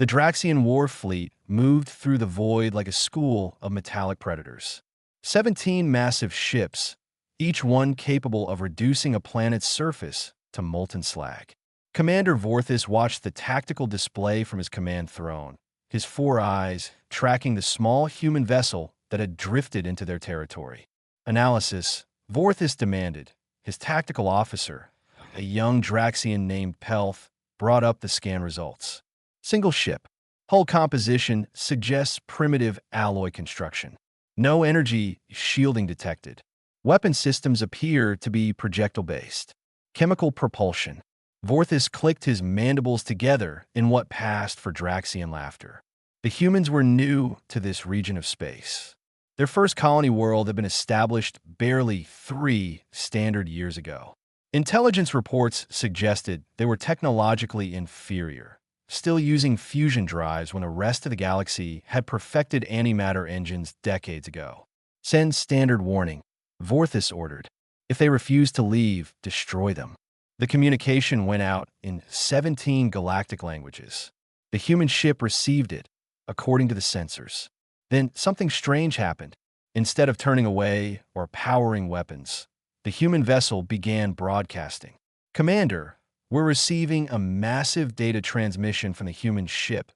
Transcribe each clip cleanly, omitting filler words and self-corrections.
The Draxian war fleet moved through the void like a school of metallic predators. 17 massive ships, each one capable of reducing a planet's surface to molten slag. Commander Vorthis watched the tactical display from his command throne, his four eyes tracking the small human vessel that had drifted into their territory. Analysis, Vorthis demanded. His tactical officer, a young Draxian named Pelth, brought up the scan results. Single ship. Hull composition suggests primitive alloy construction. No energy shielding detected. Weapon systems appear to be projectile-based. Chemical propulsion. Vorthis clicked his mandibles together in what passed for Draxian laughter. The humans were new to this region of space. Their first colony world had been established barely 3 standard years ago. Intelligence reports suggested they were technologically inferior, still using fusion drives when the rest of the galaxy had perfected antimatter engines decades ago. Send standard warning, Vorthis ordered. If they refuse to leave, destroy them. The communication went out in 17 galactic languages. The human ship received it, according to the sensors. Then something strange happened. Instead of turning away or powering weapons, the human vessel began broadcasting. Commander, we're receiving a massive data transmission from the human ship,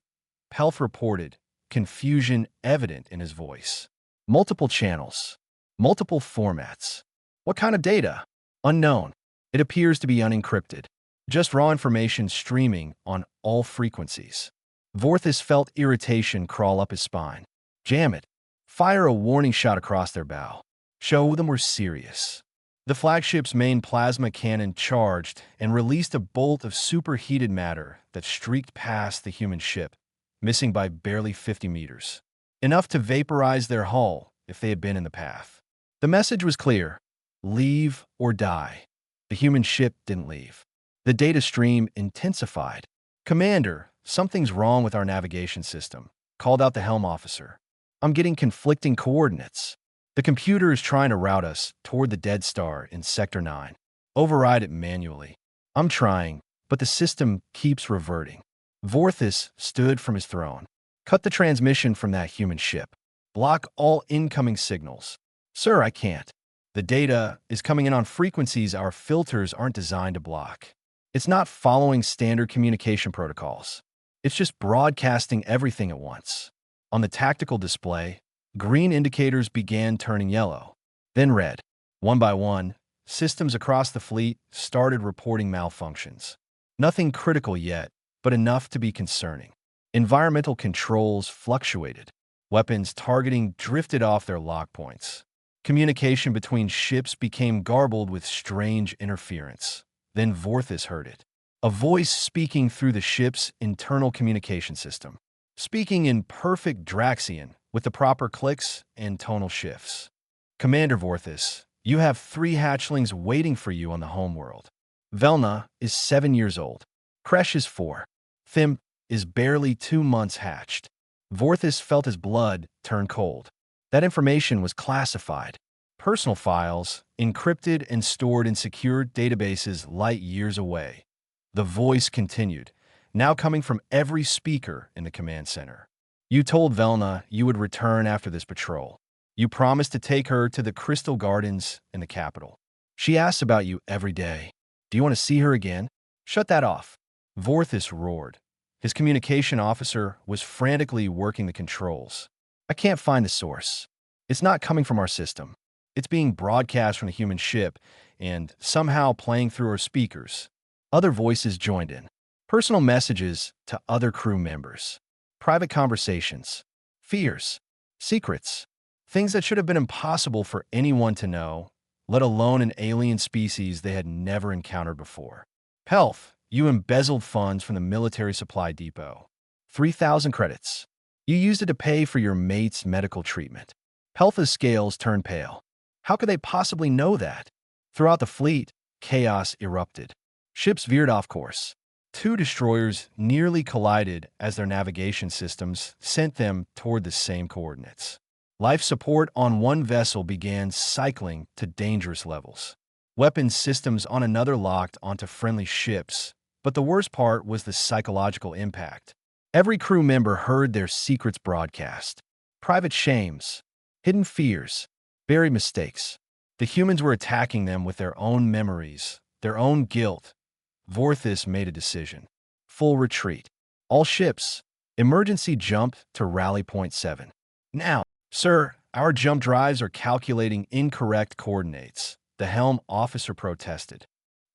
Pelth reported, confusion evident in his voice. Multiple channels, multiple formats. What kind of data? Unknown. It appears to be unencrypted. Just raw information streaming on all frequencies. Vorthis felt irritation crawl up his spine. Jam it. Fire a warning shot across their bow. Show them we're serious. The flagship's main plasma cannon charged and released a bolt of superheated matter that streaked past the human ship, missing by barely 50 meters. Enough to vaporize their hull if they had been in the path. The message was clear. Leave or die. The human ship didn't leave. The data stream intensified. Commander, something's wrong with our navigation system, called out the helm officer. I'm getting conflicting coordinates. The computer is trying to route us toward the dead star in Sector 9. Override it manually. I'm trying, but the system keeps reverting. Vorthis stood from his throne. Cut the transmission from that human ship. Block all incoming signals. Sir, I can't. The data is coming in on frequencies our filters aren't designed to block. It's not following standard communication protocols. It's just broadcasting everything at once. On the tactical display, green indicators began turning yellow, then red. One by one, systems across the fleet started reporting malfunctions. Nothing critical yet, but enough to be concerning. Environmental controls fluctuated. Weapons targeting drifted off their lock points. Communication between ships became garbled with strange interference. Then Vorthis heard it. A voice speaking through the ship's internal communication system. Speaking in perfect Draxian with the proper clicks and tonal shifts. Commander Vorthis, you have 3 hatchlings waiting for you on the homeworld. Velna is 7 years old. Kresh is 4. Thim is barely 2 months hatched. Vorthis felt his blood turn cold. That information was classified. Personal files, encrypted and stored in secure databases light years away. The voice continued, now coming from every speaker in the command center. You told Velna you would return after this patrol. You promised to take her to the Crystal Gardens in the capital. She asks about you every day. Do you want to see her again? Shut that off. Vorthis roared. His communication officer was frantically working the controls. I can't find the source. It's not coming from our system. It's being broadcast from the human ship and somehow playing through our speakers. Other voices joined in. Personal messages to other crew members. Private conversations. Fears. Secrets. Things that should have been impossible for anyone to know, let alone an alien species they had never encountered before. Pelth, you embezzled funds from the military supply depot. 3,000 credits. You used it to pay for your mate's medical treatment. Pelth's scales turned pale. How could they possibly know that? Throughout the fleet, chaos erupted. Ships veered off course. 2 destroyers nearly collided as their navigation systems sent them toward the same coordinates. Life support on one vessel began cycling to dangerous levels. Weapons systems on another locked onto friendly ships, but the worst part was the psychological impact. Every crew member heard their secrets broadcast. Private shames, hidden fears, buried mistakes. The humans were attacking them with their own memories, their own guilt. Vorthis made a decision. Full retreat. All ships. Emergency jump to rally point 7. Now, sir, our jump drives are calculating incorrect coordinates. The helm officer protested.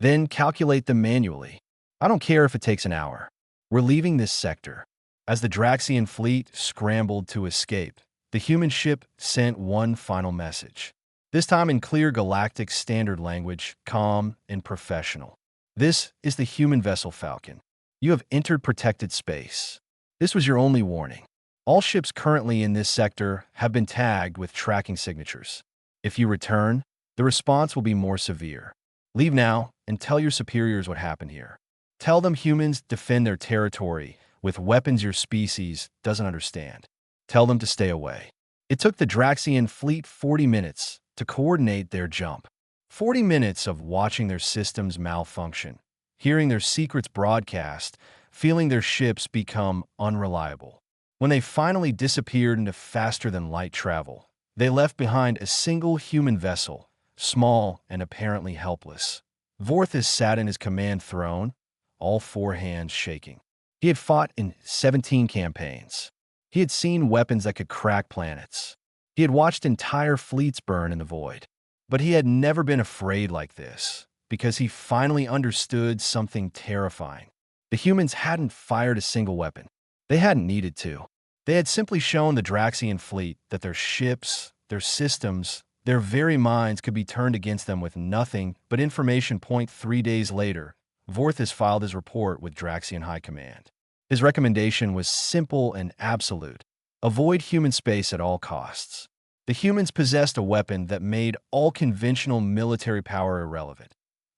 Then calculate them manually. I don't care if it takes an hour. We're leaving this sector. As the Draxian fleet scrambled to escape, the human ship sent one final message. This time in clear galactic standard language, calm and professional. This is the human vessel Falcon. You have entered protected space. This was your only warning. All ships currently in this sector have been tagged with tracking signatures. If you return, the response will be more severe. Leave now and tell your superiors what happened here. Tell them humans defend their territory with weapons your species doesn't understand. Tell them to stay away. It took the Draxian fleet 40 minutes to coordinate their jump. 40 minutes of watching their systems malfunction, hearing their secrets broadcast, feeling their ships become unreliable. When they finally disappeared into faster-than-light travel, they left behind a single human vessel, small and apparently helpless. Vorthis sat in his command throne, all four hands shaking. He had fought in 17 campaigns. He had seen weapons that could crack planets. He had watched entire fleets burn in the void. But he had never been afraid like this, because he finally understood something terrifying. The humans hadn't fired a single weapon. They hadn't needed to. They had simply shown the Draxian fleet that their ships, their systems, their very minds could be turned against them with nothing but information. 3 days later, Vorthis filed his report with Draxian High Command. His recommendation was simple and absolute. Avoid human space at all costs. The humans possessed a weapon that made all conventional military power irrelevant.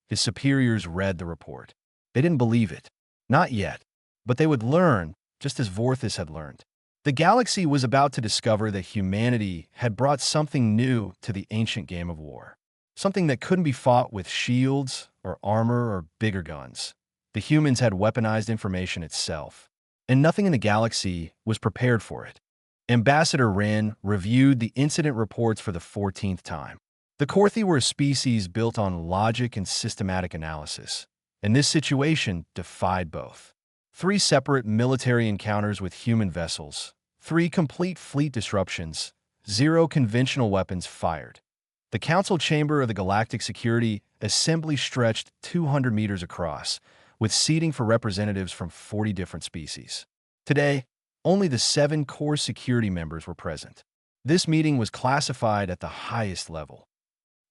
His superiors read the report. They didn't believe it. Not yet. But they would learn, just as Vorthis had learned. The galaxy was about to discover that humanity had brought something new to the ancient game of war. Something that couldn't be fought with shields or armor or bigger guns. The humans had weaponized information itself, and nothing in the galaxy was prepared for it. Ambassador Wren reviewed the incident reports for the 14th time. The Korthi were a species built on logic and systematic analysis, and this situation defied both. 3 separate military encounters with human vessels, 3 complete fleet disruptions, 0 conventional weapons fired. The council chamber of the Galactic Security Assembly stretched 200 meters across, with seating for representatives from 40 different species. Today, only the 7 core security members were present. This meeting was classified at the highest level.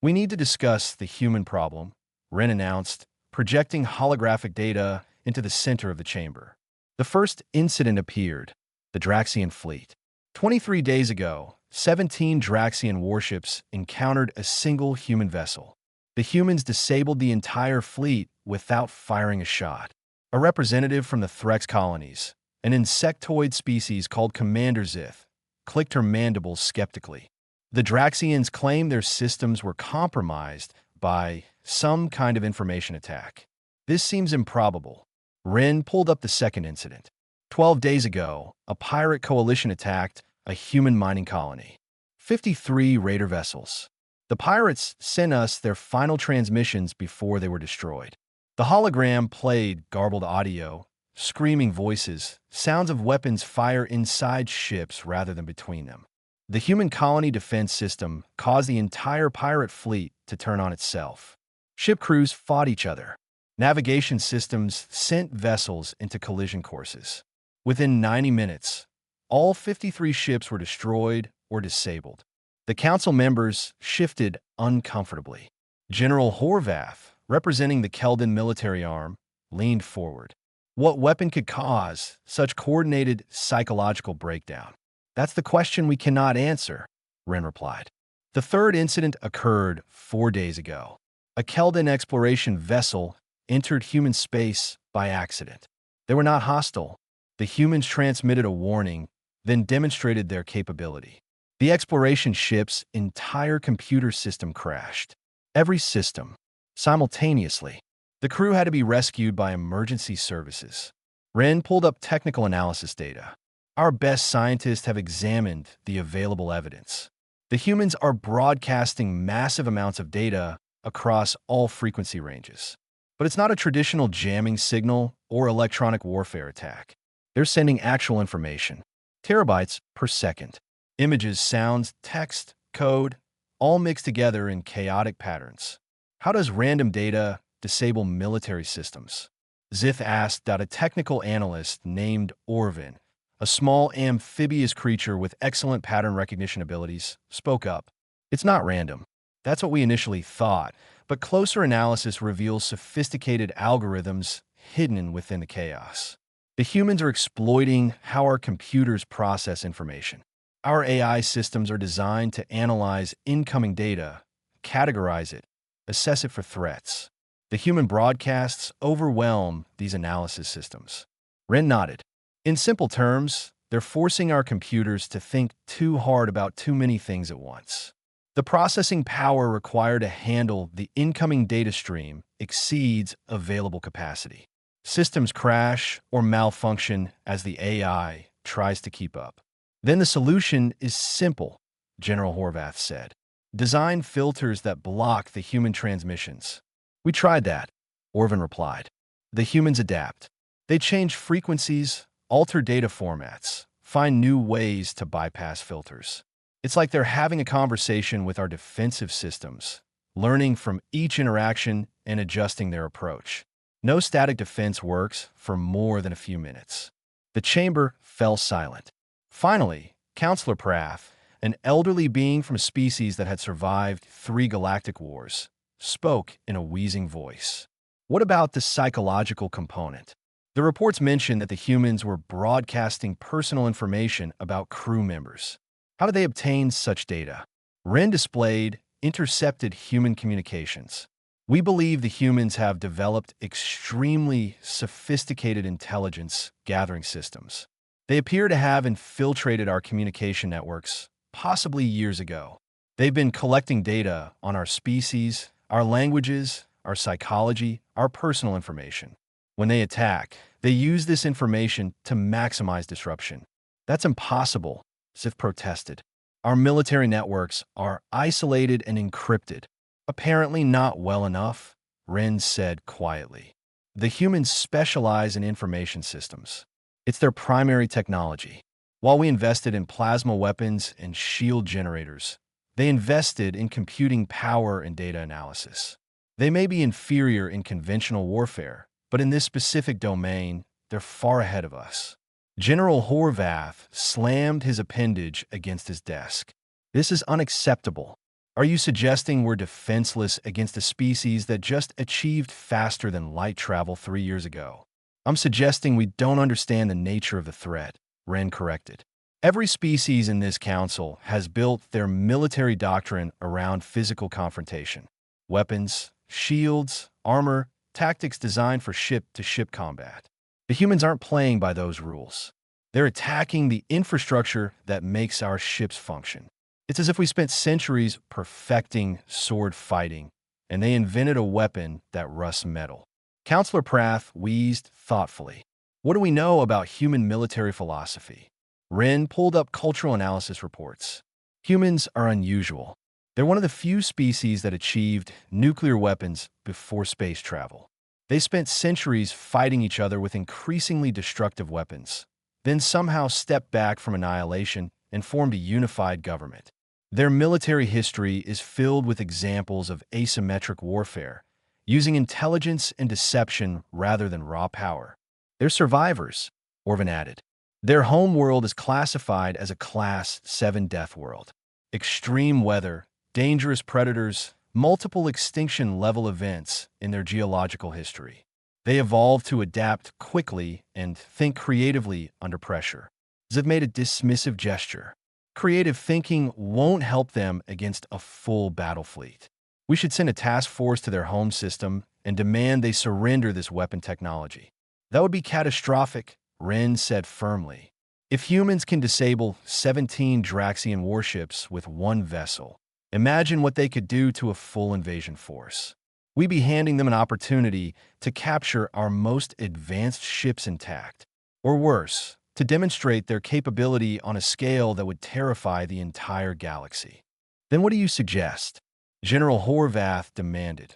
We need to discuss the human problem, Wren announced, projecting holographic data into the center of the chamber. The first incident appeared, the Draxian fleet. 23 days ago, 17 Draxian warships encountered a single human vessel. The humans disabled the entire fleet without firing a shot. A representative from the Threx colonies, an insectoid species called Commander Zith, clicked her mandibles skeptically. The Draxians claimed their systems were compromised by some kind of information attack. This seems improbable. Wren pulled up the second incident. 12 days ago, a pirate coalition attacked a human mining colony. 53 raider vessels. The pirates sent us their final transmissions before they were destroyed. The hologram played garbled audio, screaming voices, sounds of weapons fire inside ships rather than between them. The human colony defense system caused the entire pirate fleet to turn on itself. Ship crews fought each other. Navigation systems sent vessels into collision courses. Within 90 minutes, all 53 ships were destroyed or disabled. The council members shifted uncomfortably. General Horvath, representing the Keldon military arm, leaned forward. What weapon could cause such coordinated psychological breakdown? That's the question we cannot answer, Wren replied. The third incident occurred 4 days ago. A Keldon exploration vessel entered human space by accident. They were not hostile. The humans transmitted a warning, then demonstrated their capability. The exploration ship's entire computer system crashed. Every system, simultaneously. The crew had to be rescued by emergency services. Ren pulled up technical analysis data. Our best scientists have examined the available evidence. The humans are broadcasting massive amounts of data across all frequency ranges. But it's not a traditional jamming signal or electronic warfare attack. They're sending actual information, terabytes per second. Images, sounds, text, code, all mixed together in chaotic patterns. How does random data disable military systems? Zith asked. A technical analyst named Orvin, a small amphibious creature with excellent pattern recognition abilities, spoke up. It's not random. That's what we initially thought, but closer analysis reveals sophisticated algorithms hidden within the chaos. The humans are exploiting how our computers process information. Our AI systems are designed to analyze incoming data, categorize it, assess it for threats. The human broadcasts overwhelm these analysis systems. Ren nodded. In simple terms, they're forcing our computers to think too hard about too many things at once. The processing power required to handle the incoming data stream exceeds available capacity. Systems crash or malfunction as the AI tries to keep up. Then the solution is simple, General Horvath said. Design filters that block the human transmissions. We tried that, Orvin replied. The humans adapt. They change frequencies, alter data formats, find new ways to bypass filters. It's like they're having a conversation with our defensive systems, learning from each interaction and adjusting their approach. No static defense works for more than a few minutes. The chamber fell silent. Finally, Counselor Prath, an elderly being from a species that had survived 3 galactic wars, spoke in a wheezing voice. What about the psychological component? The reports mentioned that the humans were broadcasting personal information about crew members. How did they obtain such data? Ren displayed intercepted human communications. We believe the humans have developed extremely sophisticated intelligence gathering systems. They appear to have infiltrated our communication networks, possibly years ago. They've been collecting data on our species, our languages, our psychology, our personal information. When they attack, they use this information to maximize disruption. That's impossible, Sif protested. Our military networks are isolated and encrypted. Apparently not well enough, Ren said quietly. The humans specialize in information systems. It's their primary technology. While we invested in plasma weapons and shield generators, they invested in computing power and data analysis. They may be inferior in conventional warfare, but in this specific domain, they're far ahead of us. General Horvath slammed his appendage against his desk. This is unacceptable. Are you suggesting we're defenseless against a species that just achieved faster than light travel 3 years ago? I'm suggesting we don't understand the nature of the threat, Ren corrected. Every species in this council has built their military doctrine around physical confrontation. Weapons, shields, armor, tactics designed for ship-to-ship combat. The humans aren't playing by those rules. They're attacking the infrastructure that makes our ships function. It's as if we spent centuries perfecting sword fighting, and they invented a weapon that rusts metal. Counselor Prath wheezed thoughtfully. What do we know about human military philosophy? Ren pulled up cultural analysis reports. Humans are unusual. They're one of the few species that achieved nuclear weapons before space travel. They spent centuries fighting each other with increasingly destructive weapons, then somehow stepped back from annihilation and formed a unified government. Their military history is filled with examples of asymmetric warfare, using intelligence and deception rather than raw power. They're survivors, Orvin added. Their home world is classified as a Class 7 Deathworld. Extreme weather, dangerous predators, multiple extinction-level events in their geological history. They evolved to adapt quickly and think creatively under pressure. Ziv made a dismissive gesture. Creative thinking won't help them against a full battle fleet. We should send a task force to their home system and demand they surrender this weapon technology. That would be catastrophic, Ren said firmly. If humans can disable 17 Draxian warships with one vessel, imagine what they could do to a full invasion force. we'd be handing them an opportunity to capture our most advanced ships intact. Or worse, to demonstrate their capability on a scale that would terrify the entire galaxy. Then what do you suggest? General Horvath demanded.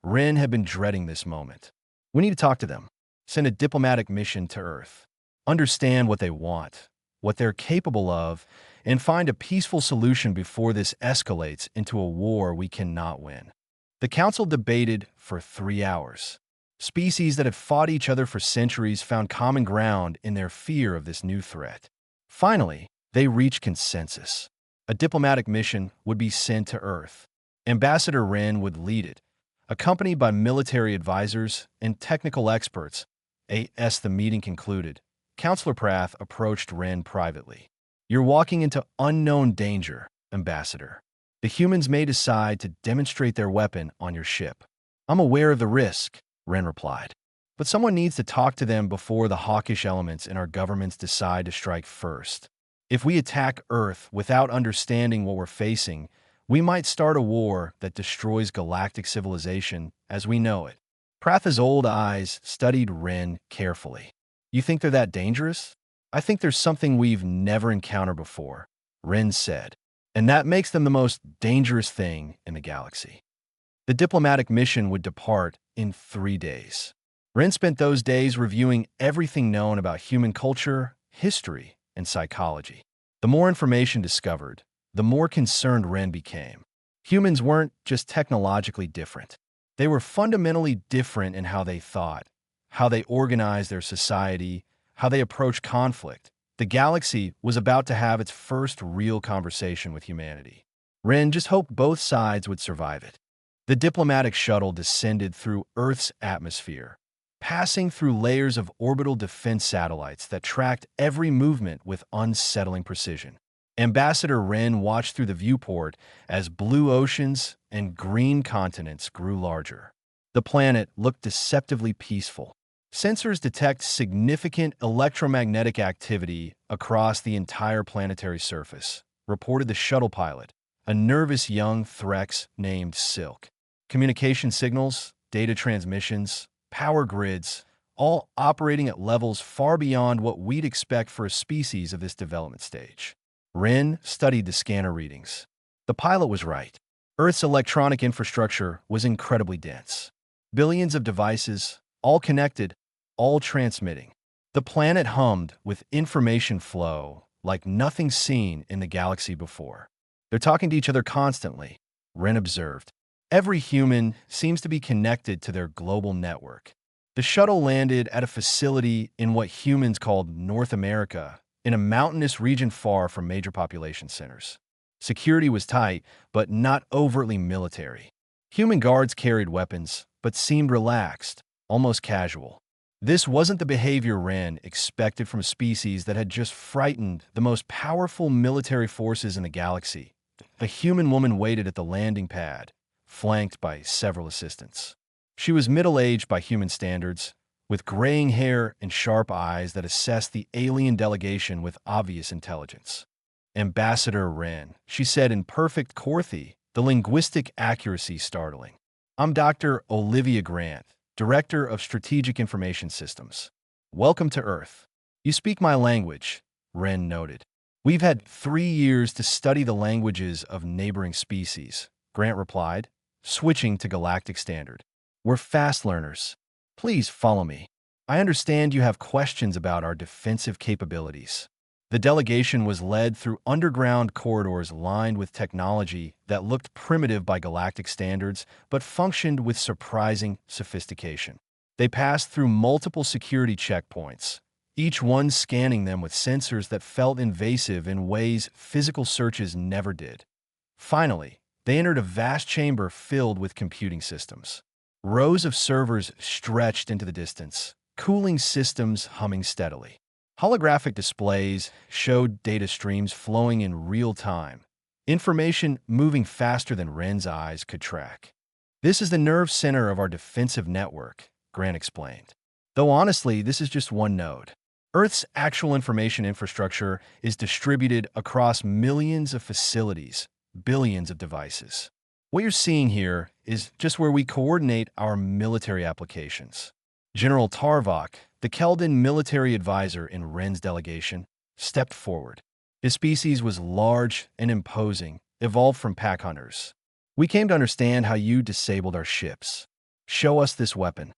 Ren had been dreading this moment. We need to talk to them. Send a diplomatic mission to Earth. Understand what they want, what they're capable of, and find a peaceful solution before this escalates into a war we cannot win. The council debated for 3 hours. Species that had fought each other for centuries found common ground in their fear of this new threat. Finally, they reached consensus. A diplomatic mission would be sent to Earth. Ambassador Ren would lead it, accompanied by military advisors and technical experts. As the meeting concluded, Counselor Prath approached Ren privately. You're walking into unknown danger, Ambassador. The humans may decide to demonstrate their weapon on your ship. I'm aware of the risk, Ren replied. But someone needs to talk to them before the hawkish elements in our governments decide to strike first. If we attack Earth without understanding what we're facing, we might start a war that destroys galactic civilization as we know it. Pratha's old eyes studied Ren carefully. You think they're that dangerous? I think there's something we've never encountered before, Ren said. And that makes them the most dangerous thing in the galaxy. The diplomatic mission would depart in 3 days. Ren spent those days reviewing everything known about human culture, history, and psychology. The more information discovered, the more concerned Ren became. Humans weren't just technologically different. They were fundamentally different in how they thought, how they organized their society, how they approached conflict. The galaxy was about to have its first real conversation with humanity. Ren just hoped both sides would survive it. The diplomatic shuttle descended through Earth's atmosphere, passing through layers of orbital defense satellites that tracked every movement with unsettling precision. Ambassador Ren watched through the viewport as blue oceans and green continents grew larger. The planet looked deceptively peaceful. Sensors detect significant electromagnetic activity across the entire planetary surface, reported the shuttle pilot, a nervous young Threx named Silk. Communication signals, data transmissions, power grids, all operating at levels far beyond what we'd expect for a species of this development stage. Ren studied the scanner readings. The pilot was right. Earth's electronic infrastructure was incredibly dense. Billions of devices, all connected, all transmitting. The planet hummed with information flow like nothing seen in the galaxy before. They're talking to each other constantly, Ren observed. Every human seems to be connected to their global network. The shuttle landed at a facility in what humans called North America, in a mountainous region far from major population centers. Security was tight, but not overtly military. Human guards carried weapons, but seemed relaxed, almost casual. This wasn't the behavior Ren expected from a species that had just frightened the most powerful military forces in the galaxy. A human woman waited at the landing pad, flanked by several assistants. She was middle-aged by human standards, with graying hair and sharp eyes that assessed the alien delegation with obvious intelligence. Ambassador Ren, she said in perfect Korthi, the linguistic accuracy startling. I'm Dr. Olivia Grant, Director of Strategic Information Systems. Welcome to Earth. You speak my language, Ren noted. We've had 3 years to study the languages of neighboring species, Grant replied, switching to Galactic Standard. We're fast learners. Please follow me. I understand you have questions about our defensive capabilities. The delegation was led through underground corridors lined with technology that looked primitive by galactic standards, but functioned with surprising sophistication. They passed through multiple security checkpoints, each one scanning them with sensors that felt invasive in ways physical searches never did. Finally, they entered a vast chamber filled with computing systems. Rows of servers stretched into the distance, cooling systems humming steadily. Holographic displays showed data streams flowing in real time, information moving faster than Ren's eyes could track. This is the nerve center of our defensive network, Grant explained. Though honestly, this is just one node. Earth's actual information infrastructure is distributed across millions of facilities, billions of devices. What you're seeing here is just where we coordinate our military applications. General Tarvok, the Keldan military advisor in Ren's delegation, stepped forward. His species was large and imposing, evolved from pack hunters. We came to understand how you disabled our ships. Show us this weapon.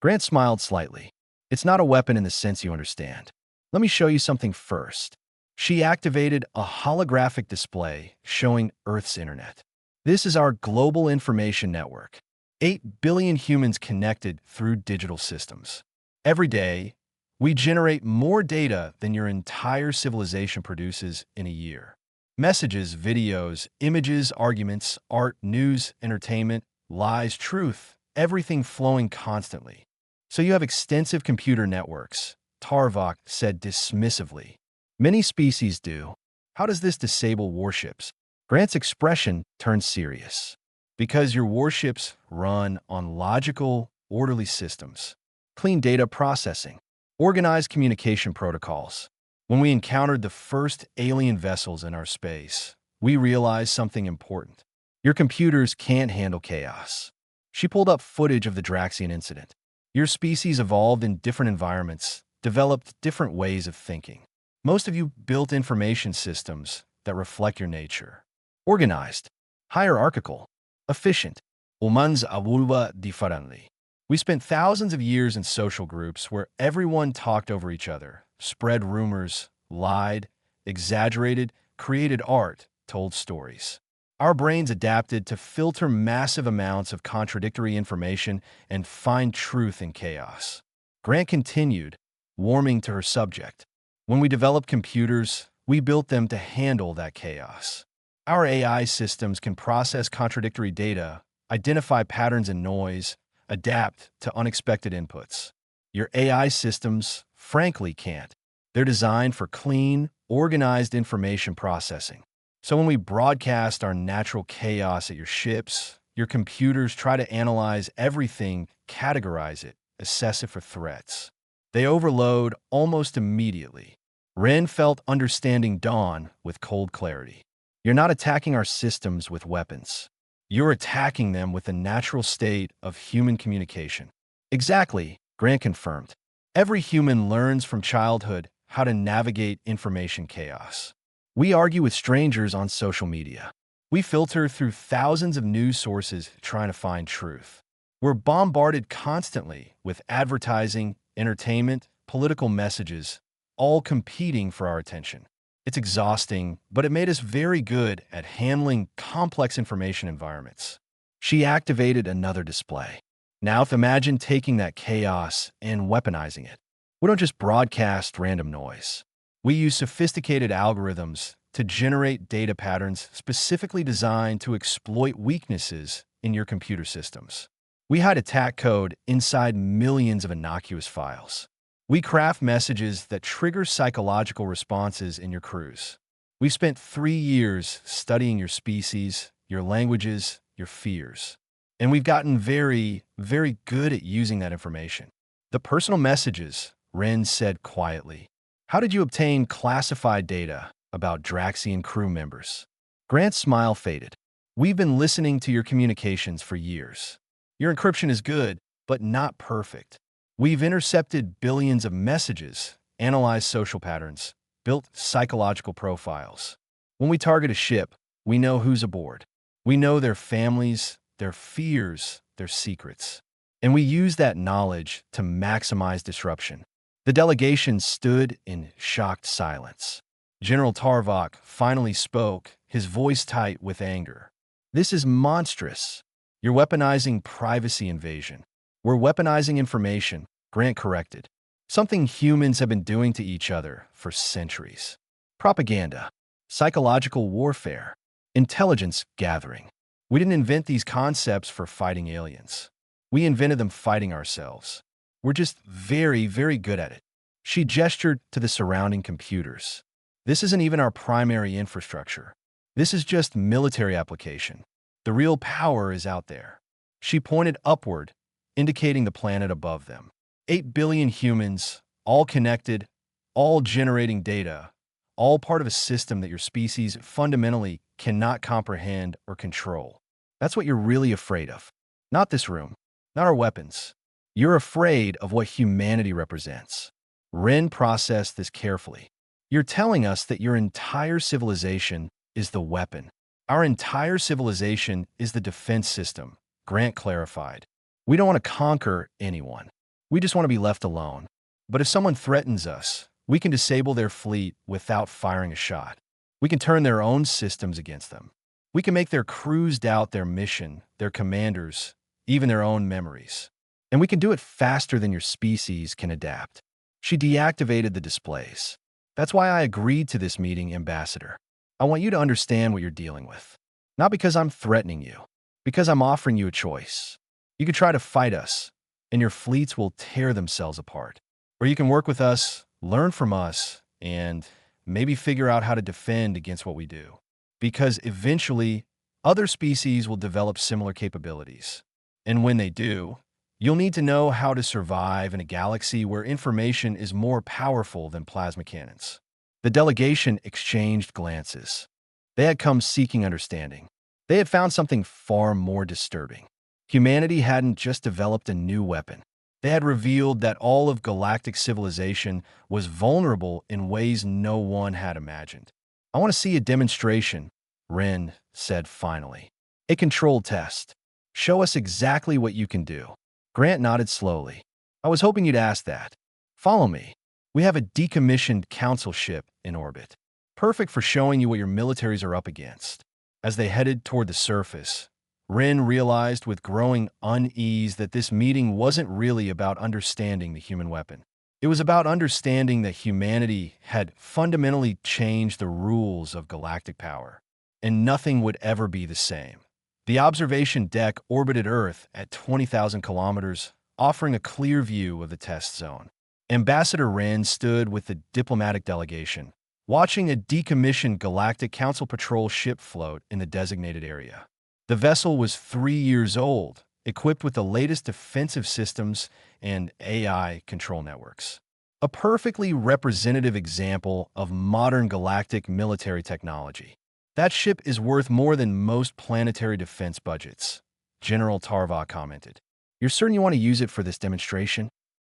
Grant smiled slightly. It's not a weapon in the sense you understand. Let me show you something first. She activated a holographic display showing Earth's internet. This is our global information network. 8 billion humans connected through digital systems. Every day, we generate more data than your entire civilization produces in a year. Messages, videos, images, arguments, art, news, entertainment, lies, truth, everything flowing constantly. So you have extensive computer networks, Tarvok said dismissively. Many species do. How does this disable warships? Grant's expression turned serious. Because your warships run on logical, orderly systems, clean data processing, organized communication protocols. When we encountered the first alien vessels in our space, we realized something important. Your computers can't handle chaos. She pulled up footage of the Draxian incident. Your species evolved in different environments, developed different ways of thinking. Most of you built information systems that reflect your nature. Organized, hierarchical, efficient. Humans evolva differently. We spent thousands of years in social groups where everyone talked over each other, spread rumors, lied, exaggerated, created art, told stories. Our brains adapted to filter massive amounts of contradictory information and find truth in chaos. Grant continued, warming to her subject. When we developed computers, we built them to handle that chaos. Our AI systems can process contradictory data, identify patterns in noise, adapt to unexpected inputs. Your AI systems, frankly, can't. They're designed for clean, organized information processing. So when we broadcast our natural chaos at your ships, your computers try to analyze everything, categorize it, assess it for threats. They overload almost immediately. Ren felt understanding dawn with cold clarity. You're not attacking our systems with weapons. You're attacking them with the natural state of human communication. Exactly, Grant confirmed. Every human learns from childhood how to navigate information chaos. We argue with strangers on social media. We filter through thousands of news sources trying to find truth. We're bombarded constantly with advertising, entertainment, political messages, all competing for our attention. It's exhausting, but it made us very good at handling complex information environments. She activated another display. Now imagine taking that chaos and weaponizing it. We don't just broadcast random noise. We use sophisticated algorithms to generate data patterns specifically designed to exploit weaknesses in your computer systems. We hide attack code inside millions of innocuous files. We craft messages that trigger psychological responses in your crews. We spent 3 years studying your species, your languages, your fears. And we've gotten very, very good at using that information. The personal messages, Ren said quietly. How did you obtain classified data about Draxian crew members? Grant's smile faded. We've been listening to your communications for years. Your encryption is good, but not perfect. We've intercepted billions of messages, analyzed social patterns, built psychological profiles. When we target a ship, we know who's aboard. We know their families, their fears, their secrets. And we use that knowledge to maximize disruption. The delegation stood in shocked silence. General Tarvok finally spoke, his voice tight with anger. This is monstrous. You're weaponizing privacy invasion. We're weaponizing information, Grant corrected. Something humans have been doing to each other for centuries. Propaganda, psychological warfare, intelligence gathering. We didn't invent these concepts for fighting aliens. We invented them fighting ourselves. We're just very, very good at it. She gestured to the surrounding computers. This isn't even our primary infrastructure. This is just military application. The real power is out there. She pointed upward, indicating the planet above them. 8 billion humans, all connected, all generating data, all part of a system that your species fundamentally cannot comprehend or control. That's what you're really afraid of. Not this room, not our weapons. You're afraid of what humanity represents. Ren processed this carefully. You're telling us that your entire civilization is the weapon. Our entire civilization is the defense system, Grant clarified. We don't want to conquer anyone. We just want to be left alone. But if someone threatens us, we can disable their fleet without firing a shot. We can turn their own systems against them. We can make their crews doubt their mission, their commanders, even their own memories. And we can do it faster than your species can adapt. She deactivated the displays. That's why I agreed to this meeting, Ambassador. I want you to understand what you're dealing with. Not because I'm threatening you, because I'm offering you a choice. You can try to fight us, and your fleets will tear themselves apart. Or you can work with us, learn from us, and maybe figure out how to defend against what we do. Because eventually, other species will develop similar capabilities. And when they do, you'll need to know how to survive in a galaxy where information is more powerful than plasma cannons. The delegation exchanged glances. They had come seeking understanding. They had found something far more disturbing. Humanity hadn't just developed a new weapon. They had revealed that all of galactic civilization was vulnerable in ways no one had imagined. I want to see a demonstration, Ren said finally. A controlled test. Show us exactly what you can do. Grant nodded slowly. I was hoping you'd ask that. Follow me. We have a decommissioned council ship in orbit. Perfect for showing you what your militaries are up against. As they headed toward the surface, Ren realized with growing unease that this meeting wasn't really about understanding the human weapon. It was about understanding that humanity had fundamentally changed the rules of galactic power, and nothing would ever be the same. The observation deck orbited Earth at 20,000 kilometers, offering a clear view of the test zone. Ambassador Ren stood with the diplomatic delegation, watching a decommissioned Galactic Council patrol ship float in the designated area. The vessel was 3 years old, equipped with the latest defensive systems and AI control networks. A perfectly representative example of modern galactic military technology. That ship is worth more than most planetary defense budgets, General Tarva commented. You're certain you want to use it for this demonstration?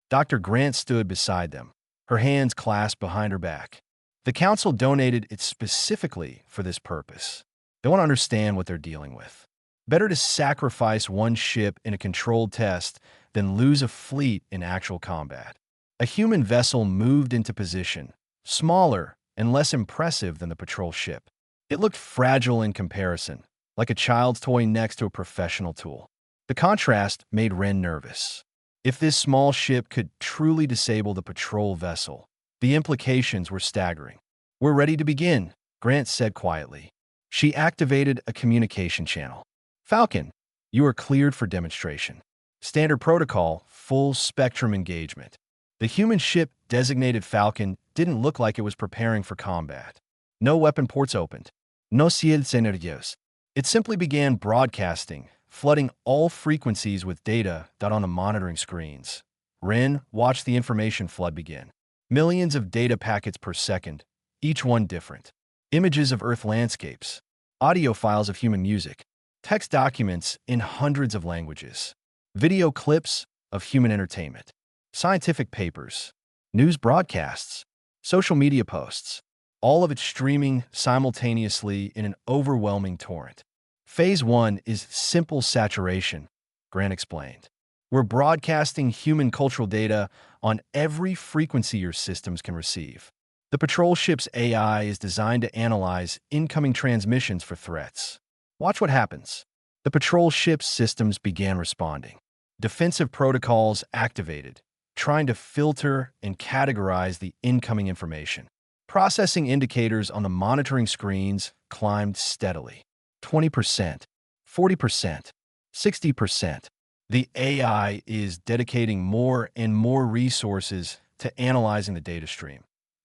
Dr. Grant stood beside them, her hands clasped behind her back. The council donated it specifically for this purpose. They want to understand what they're dealing with. Better to sacrifice one ship in a controlled test than lose a fleet in actual combat. A human vessel moved into position, smaller and less impressive than the patrol ship. It looked fragile in comparison, like a child's toy next to a professional tool. The contrast made Ren nervous. If this small ship could truly disable the patrol vessel, the implications were staggering. We're ready to begin, Grant said quietly. She activated a communication channel. Falcon, you are cleared for demonstration. Standard protocol, full spectrum engagement. The human ship designated Falcon didn't look like it was preparing for combat. No weapon ports opened. No seals energios. It simply began broadcasting, flooding all frequencies with data on the monitoring screens. Ren watched the information flood begin. Millions of data packets per second, each one different. Images of Earth landscapes, audio files of human music, text documents in hundreds of languages, video clips of human entertainment, scientific papers, news broadcasts, social media posts, all of it streaming simultaneously in an overwhelming torrent. Phase 1 is simple saturation, Grant explained. We're broadcasting human cultural data on every frequency your systems can receive. The patrol ship's AI is designed to analyze incoming transmissions for threats. Watch what happens. The patrol ship's systems began responding. Defensive protocols activated, trying to filter and categorize the incoming information. Processing indicators on the monitoring screens climbed steadily. 20%, 40%, 60%. The AI is dedicating more and more resources to analyzing the data stream,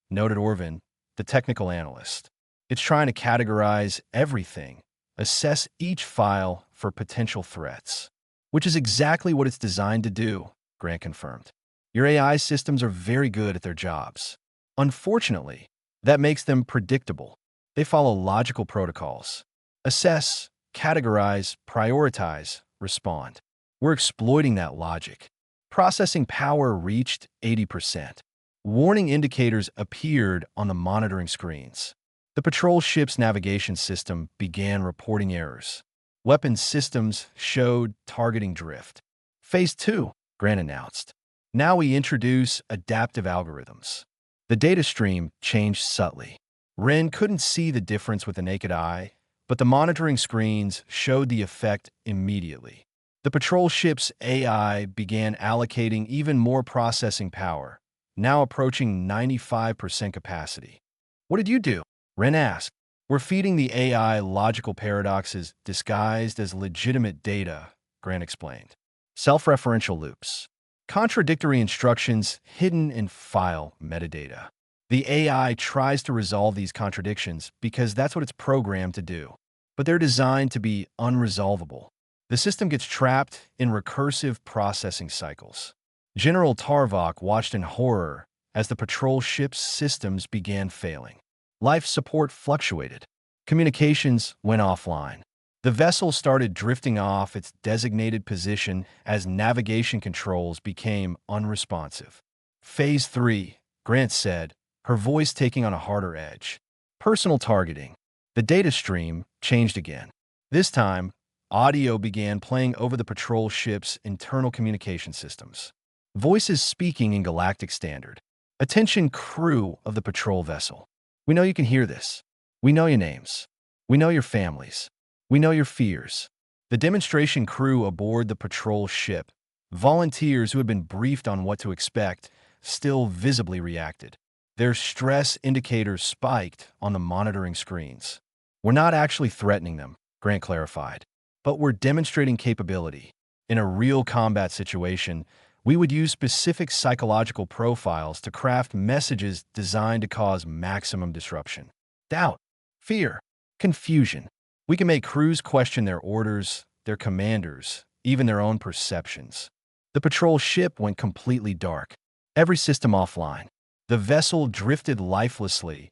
noted Orvin, the technical analyst. It's trying to categorize everything, assess each file for potential threats, which is exactly what it's designed to do, Grant confirmed. Your AI systems are very good at their jobs. Unfortunately, that makes them predictable. They follow logical protocols. Assess, categorize, prioritize, respond. We're exploiting that logic. Processing power reached 80%. Warning indicators appeared on the monitoring screens. The patrol ship's navigation system began reporting errors. Weapons systems showed targeting drift. Phase 2, Grant announced. Now we introduce adaptive algorithms. The data stream changed subtly. Ren couldn't see the difference with the naked eye, but the monitoring screens showed the effect immediately. The patrol ship's AI began allocating even more processing power, now approaching 95% capacity. What did you do? Ren asked. We're feeding the AI logical paradoxes disguised as legitimate data, Grant explained. Self-referential loops. Contradictory instructions hidden in file metadata. The AI tries to resolve these contradictions because that's what it's programmed to do. But they're designed to be unresolvable. The system gets trapped in recursive processing cycles. General Tarvok watched in horror as the patrol ship's systems began failing. Life support fluctuated. Communications went offline. The vessel started drifting off its designated position as navigation controls became unresponsive. Phase 3, Grant said, her voice taking on a harder edge. Personal targeting. The data stream changed again. This time, audio began playing over the patrol ship's internal communication systems. Voices speaking in Galactic Standard. Attention crew of the patrol vessel. We know you can hear this. We know your names. We know your families. We know your fears. The demonstration crew aboard the patrol ship, volunteers who had been briefed on what to expect, still visibly reacted. Their stress indicators spiked on the monitoring screens. We're not actually threatening them, Grant clarified, but we're demonstrating capability. In a real combat situation, we would use specific psychological profiles to craft messages designed to cause maximum disruption. Doubt, fear, confusion. We can make crews question their orders, their commanders, even their own perceptions. The patrol ship went completely dark. Every system offline. The vessel drifted lifelessly,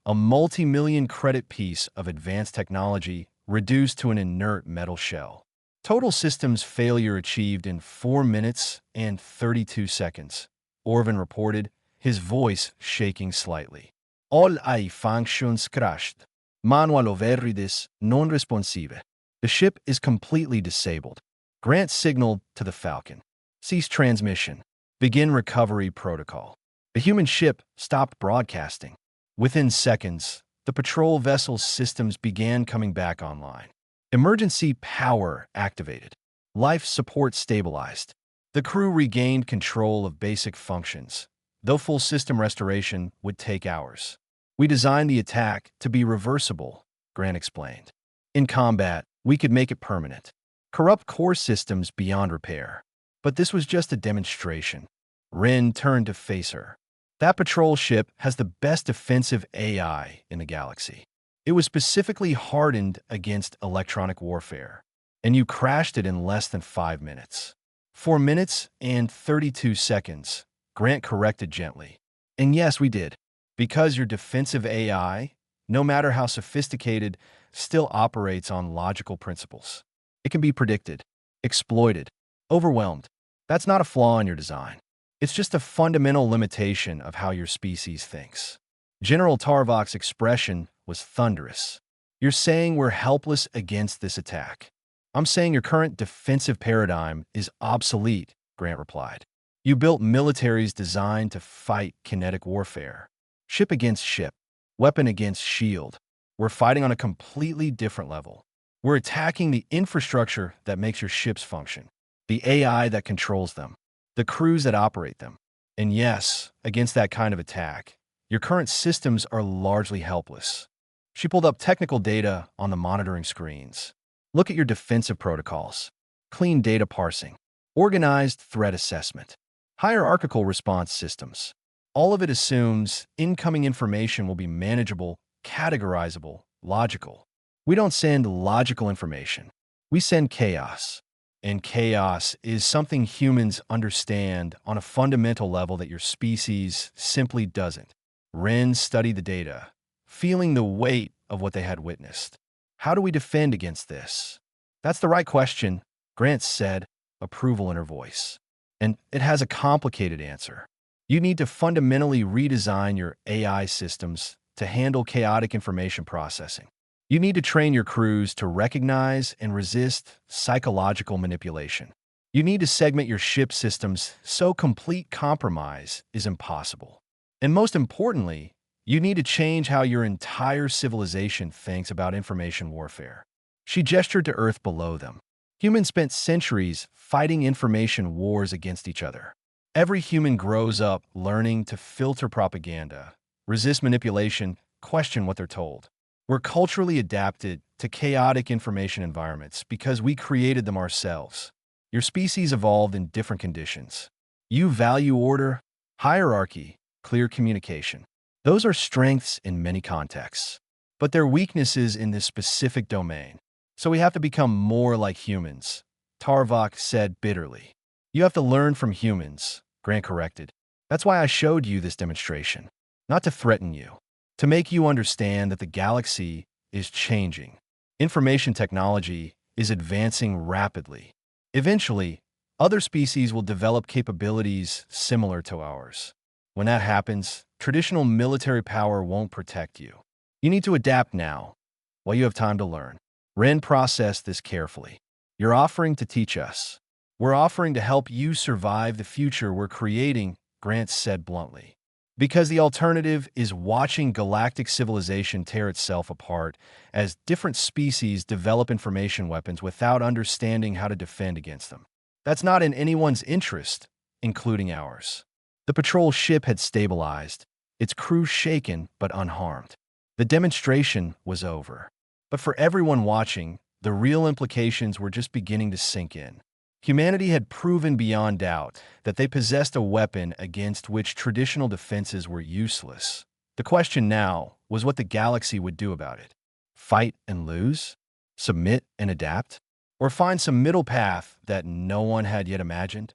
a multi-million credit piece of advanced technology reduced to an inert metal shell. Total systems failure achieved in 4 minutes and 32 seconds, Orvin reported, his voice shaking slightly. All AI functions crashed. Manual overrides non responsive. The ship is completely disabled. Grant signaled to the Falcon. Cease transmission. Begin recovery protocol. The human ship stopped broadcasting. Within seconds, the patrol vessel's systems began coming back online. Emergency power activated. Life support stabilized. The crew regained control of basic functions, though full system restoration would take hours. We designed the attack to be reversible, Grant explained. In combat, we could make it permanent. Corrupt core systems beyond repair. But this was just a demonstration. Rin turned to face her. That patrol ship has the best defensive AI in the galaxy. It was specifically hardened against electronic warfare, and you crashed it in less than 5 minutes. 4 minutes and 32 seconds, Grant corrected gently. And yes, we did. Because your defensive AI, no matter how sophisticated, still operates on logical principles. It can be predicted, exploited, overwhelmed. That's not a flaw in your design. It's just a fundamental limitation of how your species thinks. General Tarvok's expression was thunderous. You're saying we're helpless against this attack. I'm saying your current defensive paradigm is obsolete, Grant replied. You built militaries designed to fight kinetic warfare. Ship against ship, weapon against shield. We're fighting on a completely different level. We're attacking the infrastructure that makes your ships function, the AI that controls them, the crews that operate them. And yes, against that kind of attack, your current systems are largely helpless. She pulled up technical data on the monitoring screens. Look at your defensive protocols. Clean data parsing. Organized threat assessment. Hierarchical response systems. All of it assumes incoming information will be manageable, categorizable, logical. We don't send logical information. We send chaos. And chaos is something humans understand on a fundamental level that your species simply doesn't. Ren studied the data, feeling the weight of what they had witnessed. How do we defend against this? That's the right question, Grant said, approval in her voice. And it has a complicated answer. You need to fundamentally redesign your AI systems to handle chaotic information processing. You need to train your crews to recognize and resist psychological manipulation. You need to segment your ship systems so complete compromise is impossible. And most importantly, you need to change how your entire civilization thinks about information warfare. She gestured to Earth below them. Humans spent centuries fighting information wars against each other. Every human grows up learning to filter propaganda, resist manipulation, question what they're told. We're culturally adapted to chaotic information environments because we created them ourselves. Your species evolved in different conditions. You value order, hierarchy, clear communication. Those are strengths in many contexts, but they're weaknesses in this specific domain. So we have to become more like humans, Tarvok said bitterly. You have to learn from humans, Grant corrected. That's why I showed you this demonstration. Not to threaten you, to make you understand that the galaxy is changing. Information technology is advancing rapidly. Eventually, other species will develop capabilities similar to ours. When that happens, traditional military power won't protect you. You need to adapt now, while you have time to learn. Ren processed this carefully. You're offering to teach us. We're offering to help you survive the future we're creating, Grant said bluntly. Because the alternative is watching galactic civilization tear itself apart as different species develop information weapons without understanding how to defend against them. That's not in anyone's interest, including ours. The patrol ship had stabilized, its crew shaken but unharmed. The demonstration was over. But for everyone watching, the real implications were just beginning to sink in. Humanity had proven beyond doubt that they possessed a weapon against which traditional defenses were useless. The question now was what the galaxy would do about it. Fight and lose? Submit and adapt? Or find some middle path that no one had yet imagined?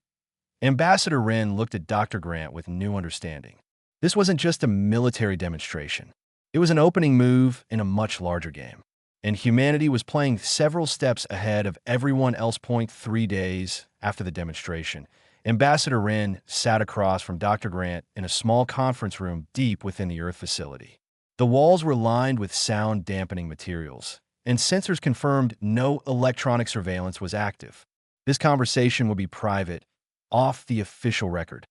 Ambassador Wren looked at Dr. Grant with new understanding. This wasn't just a military demonstration. It was an opening move in a much larger game. And humanity was playing several steps ahead of everyone else. 3 days after the demonstration, Ambassador Wren sat across from Dr. Grant in a small conference room deep within the Earth facility. The walls were lined with sound-dampening materials, and sensors confirmed no electronic surveillance was active. This conversation would be private, off the official record.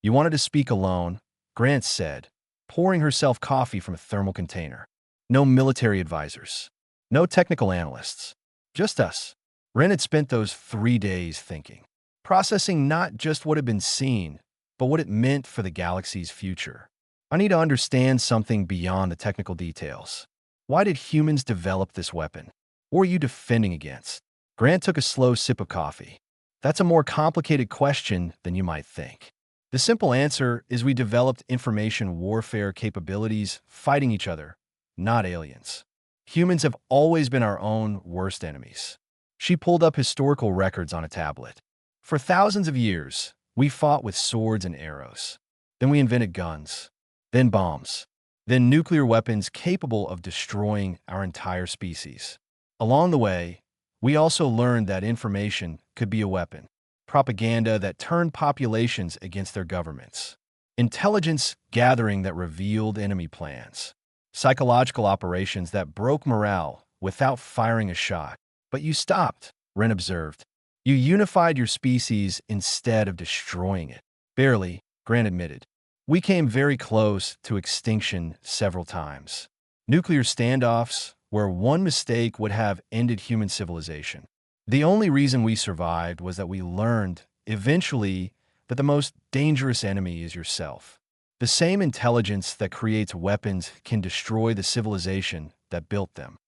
You wanted to speak alone, Grant said, pouring herself coffee from a thermal container. No military advisors. No technical analysts. Just us. Wren had spent those 3 days thinking, processing not just what had been seen, but what it meant for the galaxy's future. I need to understand something beyond the technical details. Why did humans develop this weapon? What are you defending against? Grant took a slow sip of coffee. That's a more complicated question than you might think. The simple answer is we developed information warfare capabilities fighting each other, not aliens. Humans have always been our own worst enemies. She pulled up historical records on a tablet. For thousands of years, we fought with swords and arrows. Then we invented guns, then bombs, then nuclear weapons capable of destroying our entire species. Along the way, we also learned that information could be a weapon, propaganda that turned populations against their governments, intelligence gathering that revealed enemy plans, psychological operations that broke morale without firing a shot. But you stopped, Wren observed. You unified your species instead of destroying it. Barely, Grant admitted. We came very close to extinction several times. Nuclear standoffs where one mistake would have ended human civilization. The only reason we survived was that we learned, eventually, that the most dangerous enemy is yourself. The same intelligence that creates weapons can destroy the civilization that built them.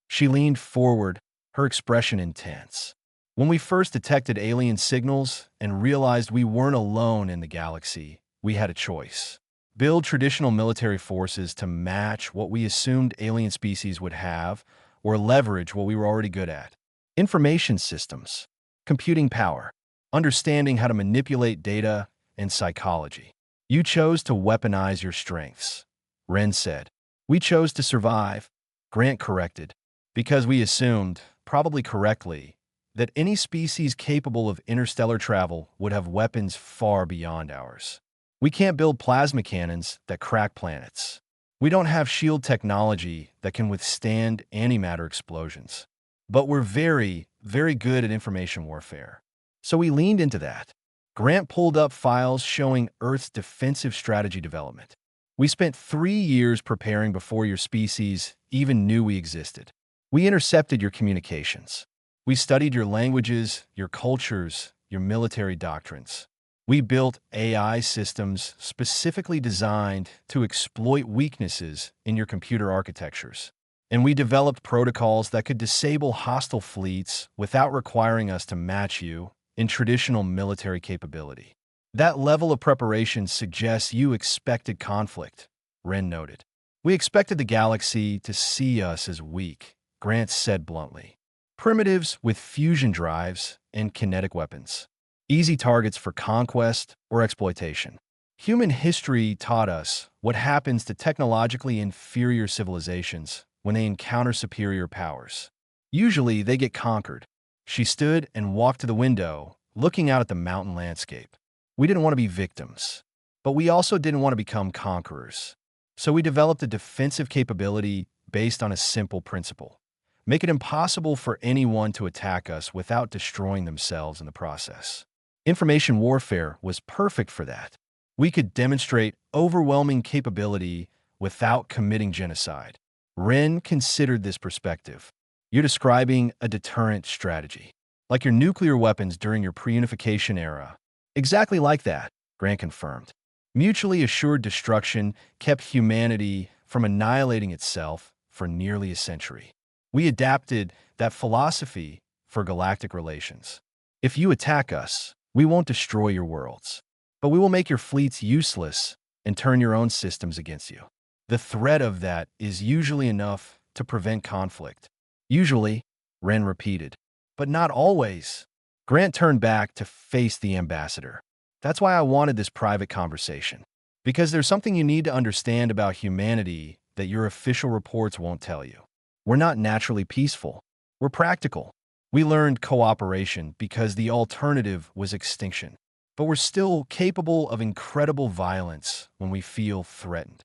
She leaned forward, her expression intense. When we first detected alien signals and realized we weren't alone in the galaxy, we had a choice. Build traditional military forces to match what we assumed alien species would have, or leverage what we were already good at. Information systems, computing power, understanding how to manipulate data, and psychology. You chose to weaponize your strengths, Wren said. We chose to survive, Grant corrected. Because we assumed, probably correctly, that any species capable of interstellar travel would have weapons far beyond ours. We can't build plasma cannons that crack planets. We don't have shield technology that can withstand antimatter explosions. But we're very, very good at information warfare. So we leaned into that. Grant pulled up files showing Earth's defensive strategy development. We spent 3 years preparing before your species even knew we existed. We intercepted your communications. We studied your languages, your cultures, your military doctrines. We built AI systems specifically designed to exploit weaknesses in your computer architectures. And we developed protocols that could disable hostile fleets without requiring us to match you in traditional military capability. That level of preparation suggests you expected conflict, Wren noted. We expected the galaxy to see us as weak, Grant said bluntly. Primitives with fusion drives and kinetic weapons. Easy targets for conquest or exploitation. Human history taught us what happens to technologically inferior civilizations when they encounter superior powers. Usually, they get conquered. She stood and walked to the window, looking out at the mountain landscape. We didn't want to be victims, but we also didn't want to become conquerors. So we developed a defensive capability based on a simple principle. Make it impossible for anyone to attack us without destroying themselves in the process. Information warfare was perfect for that. We could demonstrate overwhelming capability without committing genocide. Wren considered this perspective. You're describing a deterrent strategy, like your nuclear weapons during your pre-unification era. Exactly like that, Grant confirmed. Mutually assured destruction kept humanity from annihilating itself for nearly a century. We adapted that philosophy for galactic relations. If you attack us, we won't destroy your worlds, but we will make your fleets useless and turn your own systems against you. The threat of that is usually enough to prevent conflict. Usually, Wren repeated, but not always. Grant turned back to face the ambassador. That's why I wanted this private conversation. Because there's something you need to understand about humanity that your official reports won't tell you. We're not naturally peaceful. We're practical. We learned cooperation because the alternative was extinction. But we're still capable of incredible violence when we feel threatened.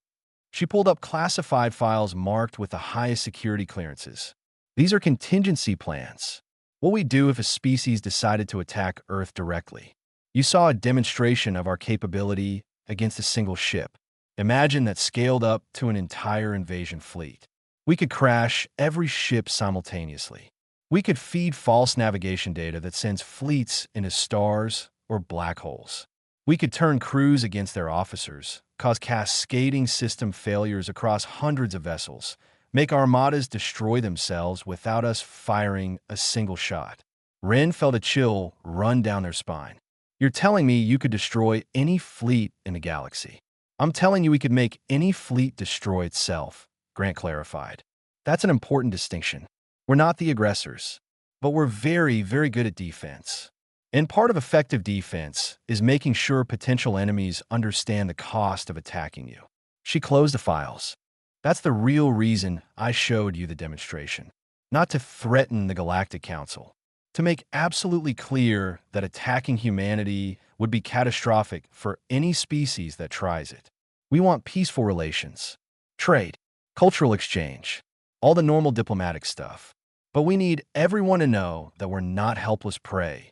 She pulled up classified files marked with the highest security clearances. These are contingency plans. What we do if a species decided to attack Earth directly. You saw a demonstration of our capability against a single ship. Imagine that scaled up to an entire invasion fleet. We could crash every ship simultaneously. We could feed false navigation data that sends fleets into stars or black holes. We could turn crews against their officers, cause cascading system failures across hundreds of vessels, make armadas destroy themselves without us firing a single shot. Wren felt a chill run down their spine. You're telling me you could destroy any fleet in the galaxy. I'm telling you we could make any fleet destroy itself, Grant clarified. That's an important distinction. We're not the aggressors, but we're very, very good at defense. And part of effective defense is making sure potential enemies understand the cost of attacking you. She closed the files. That's the real reason I showed you the demonstration. Not to threaten the Galactic Council. To make absolutely clear that attacking humanity would be catastrophic for any species that tries it. We want peaceful relations, trade, cultural exchange, all the normal diplomatic stuff. But we need everyone to know that we're not helpless prey.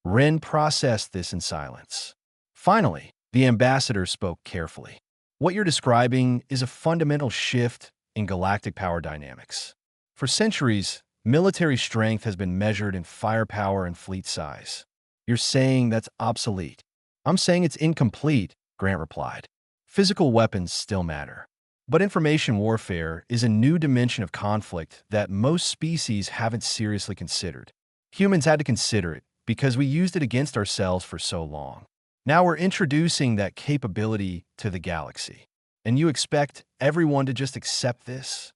Wren processed this in silence. Finally, the ambassador spoke carefully. What you're describing is a fundamental shift in galactic power dynamics. For centuries, military strength has been measured in firepower and fleet size. You're saying that's obsolete. I'm saying it's incomplete, Grant replied. Physical weapons still matter. But information warfare is a new dimension of conflict that most species haven't seriously considered. Humans had to consider it because we used it against ourselves for so long. Now we're introducing that capability to the galaxy. And you expect everyone to just accept this?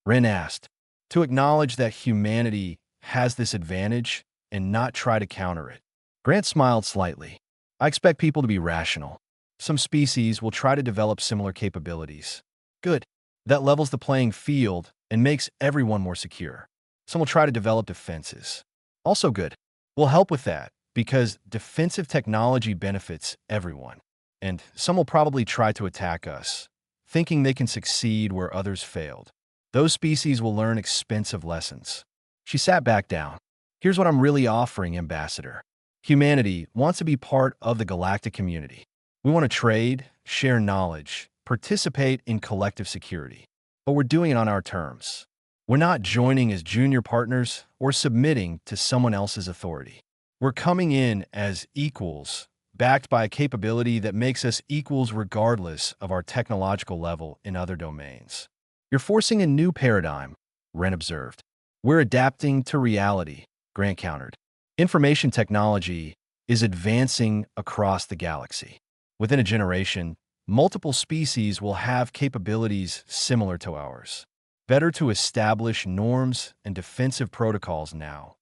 Wren asked, to acknowledge that humanity has this advantage and not try to counter it. Grant smiled slightly. I expect people to be rational. Some species will try to develop similar capabilities. Good. That levels the playing field and makes everyone more secure. Some will try to develop defenses. Also good. We'll help with that because defensive technology benefits everyone. And some will probably try to attack us, thinking they can succeed where others failed. Those species will learn expensive lessons. She sat back down. Here's what I'm really offering, Ambassador. Humanity wants to be part of the galactic community. We want to trade, share knowledge, participate in collective security. But we're doing it on our terms. We're not joining as junior partners or submitting to someone else's authority. We're coming in as equals, backed by a capability that makes us equals regardless of our technological level in other domains. You're forcing a new paradigm, Wren observed. We're adapting to reality, Grant countered. Information technology is advancing across the galaxy. Within a generation, multiple species will have capabilities similar to ours. Better to establish norms and defensive protocols now,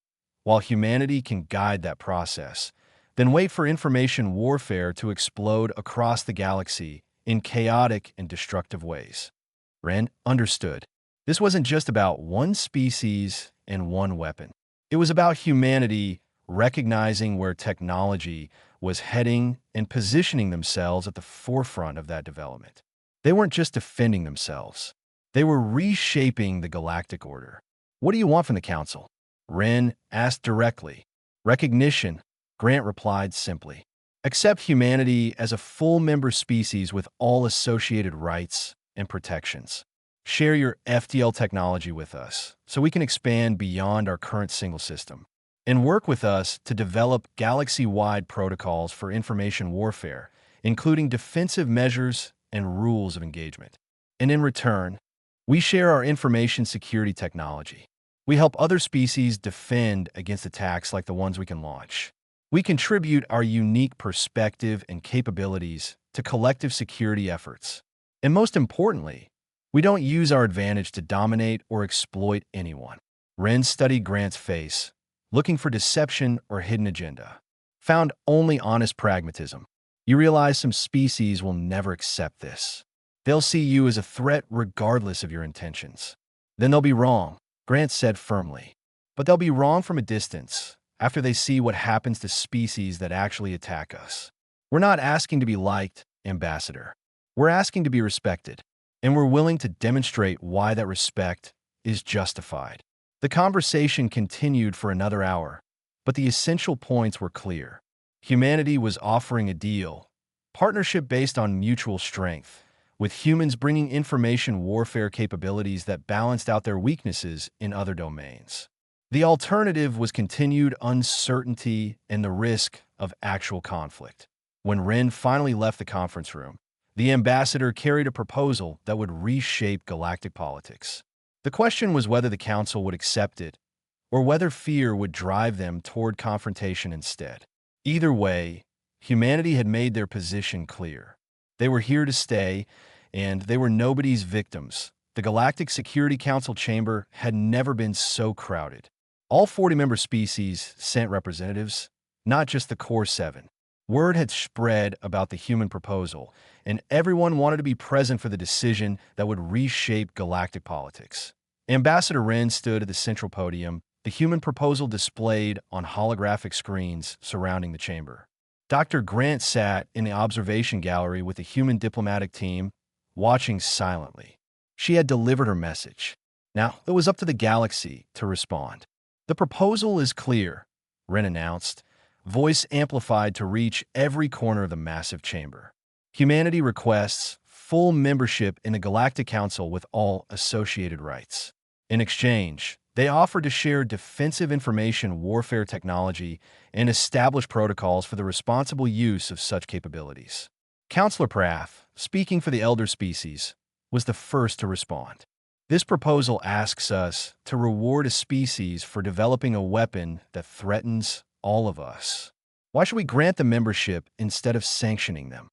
while humanity can guide that process, than wait for information warfare to explode across the galaxy in chaotic and destructive ways. Wren understood. This wasn't just about one species and one weapon. It was about humanity recognizing where technology was heading and positioning themselves at the forefront of that development. They weren't just defending themselves. They were reshaping the galactic order. What do you want from the Council? Wren asked directly. Recognition, Grant replied simply. Accept humanity as a full member species with all associated rights and protections. Share your FTL technology with us so we can expand beyond our current single system. And work with us to develop galaxy-wide protocols for information warfare, including defensive measures and rules of engagement. And in return, we share our information security technology. We help other species defend against attacks like the ones we can launch. We contribute our unique perspective and capabilities to collective security efforts. And most importantly, we don't use our advantage to dominate or exploit anyone. Wren studied Grant's face, looking for deception or hidden agenda. Found only honest pragmatism. You realize some species will never accept this. They'll see you as a threat regardless of your intentions. Then they'll be wrong, Grant said firmly. But they'll be wrong from a distance, after they see what happens to species that actually attack us. We're not asking to be liked, Ambassador. We're asking to be respected, and we're willing to demonstrate why that respect is justified. The conversation continued for another hour, but the essential points were clear. Humanity was offering a deal, partnership based on mutual strength, with humans bringing information warfare capabilities that balanced out their weaknesses in other domains. The alternative was continued uncertainty and the risk of actual conflict. When Wren finally left the conference room, the ambassador carried a proposal that would reshape galactic politics. The question was whether the Council would accept it, or whether fear would drive them toward confrontation instead. Either way, humanity had made their position clear. They were here to stay, and they were nobody's victims. The Galactic Security Council chamber had never been so crowded. All 40-member species sent representatives, not just the core 7. Word had spread about the human proposal, and everyone wanted to be present for the decision that would reshape galactic politics. Ambassador Wren stood at the central podium, the human proposal displayed on holographic screens surrounding the chamber. Dr. Grant sat in the observation gallery with the human diplomatic team, watching silently. She had delivered her message. Now, it was up to the galaxy to respond. The proposal is clear, Wren announced, voice amplified to reach every corner of the massive chamber. Humanity requests full membership in the Galactic Council with all associated rights. In exchange, they offered to share defensive information warfare technology and establish protocols for the responsible use of such capabilities. Counselor Prath, speaking for the elder species, was the first to respond. This proposal asks us to reward a species for developing a weapon that threatens all of us. Why should we grant them membership instead of sanctioning them?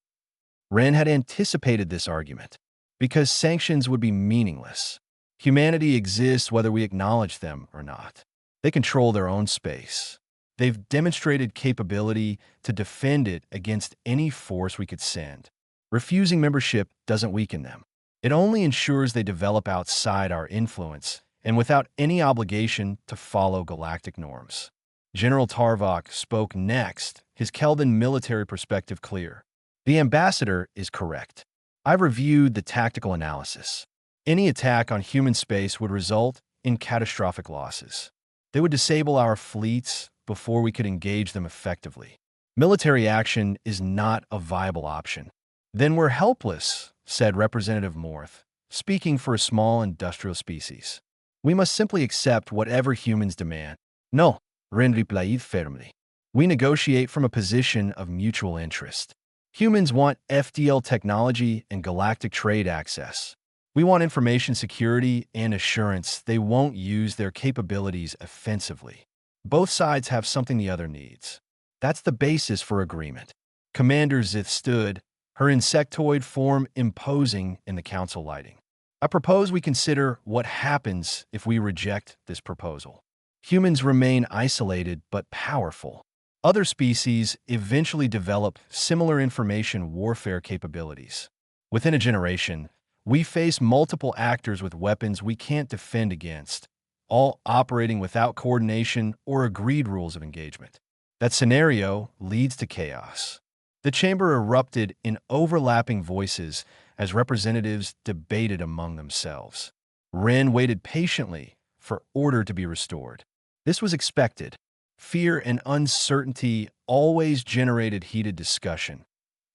Wren had anticipated this argument, because sanctions would be meaningless. Humanity exists whether we acknowledge them or not. They control their own space. They've demonstrated capability to defend it against any force we could send. Refusing membership doesn't weaken them. It only ensures they develop outside our influence and without any obligation to follow galactic norms. General Tarvok spoke next, his Kelvin military perspective clear. The ambassador is correct. I've reviewed the tactical analysis. Any attack on human space would result in catastrophic losses. They would disable our fleets before we could engage them effectively. Military action is not a viable option. Then we're helpless, said Representative Morth, speaking for a small industrial species. We must simply accept whatever humans demand. No, Ren replied firmly. We negotiate from a position of mutual interest. Humans want FDL technology and galactic trade access. We want information security and assurance they won't use their capabilities offensively. Both sides have something the other needs. That's the basis for agreement. Commander Zith stood, her insectoid form imposing in the council lighting. I propose we consider what happens if we reject this proposal. Humans remain isolated but powerful. Other species eventually develop similar information warfare capabilities. Within a generation, we face multiple actors with weapons we can't defend against, all operating without coordination or agreed rules of engagement. That scenario leads to chaos. The chamber erupted in overlapping voices as representatives debated among themselves. Ren waited patiently for order to be restored. This was expected. Fear and uncertainty always generated heated discussion.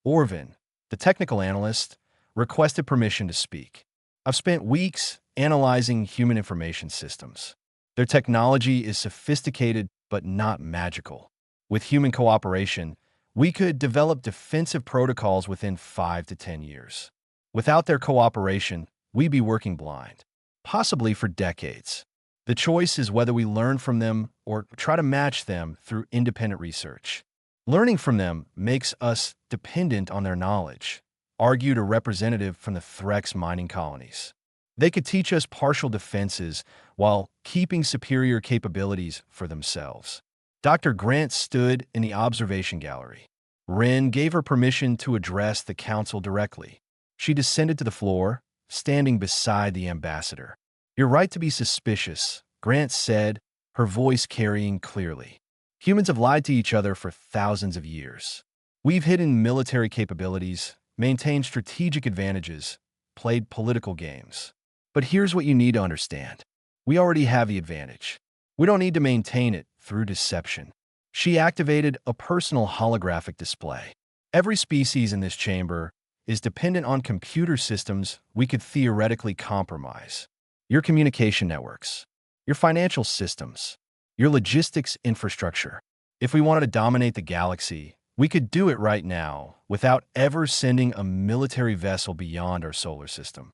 Orvin, the technical analyst, requested permission to speak. I've spent weeks analyzing human information systems. Their technology is sophisticated but not magical. With human cooperation, we could develop defensive protocols within 5 to 10 years. Without their cooperation, we'd be working blind, possibly for decades. The choice is whether we learn from them or try to match them through independent research. Learning from them makes us dependent on their knowledge, argued a representative from the Threx mining colonies. They could teach us partial defenses while keeping superior capabilities for themselves. Dr. Grant stood in the observation gallery. Ren gave her permission to address the council directly. She descended to the floor, standing beside the ambassador. You're right to be suspicious, Grant said, her voice carrying clearly. Humans have lied to each other for thousands of years. We've hidden military capabilities, maintained strategic advantages, played political games. But here's what you need to understand. We already have the advantage. We don't need to maintain it through deception. She activated a personal holographic display. Every species in this chamber is dependent on computer systems we could theoretically compromise. Your communication networks, your financial systems, your logistics infrastructure. If we wanted to dominate the galaxy, we could do it right now without ever sending a military vessel beyond our solar system.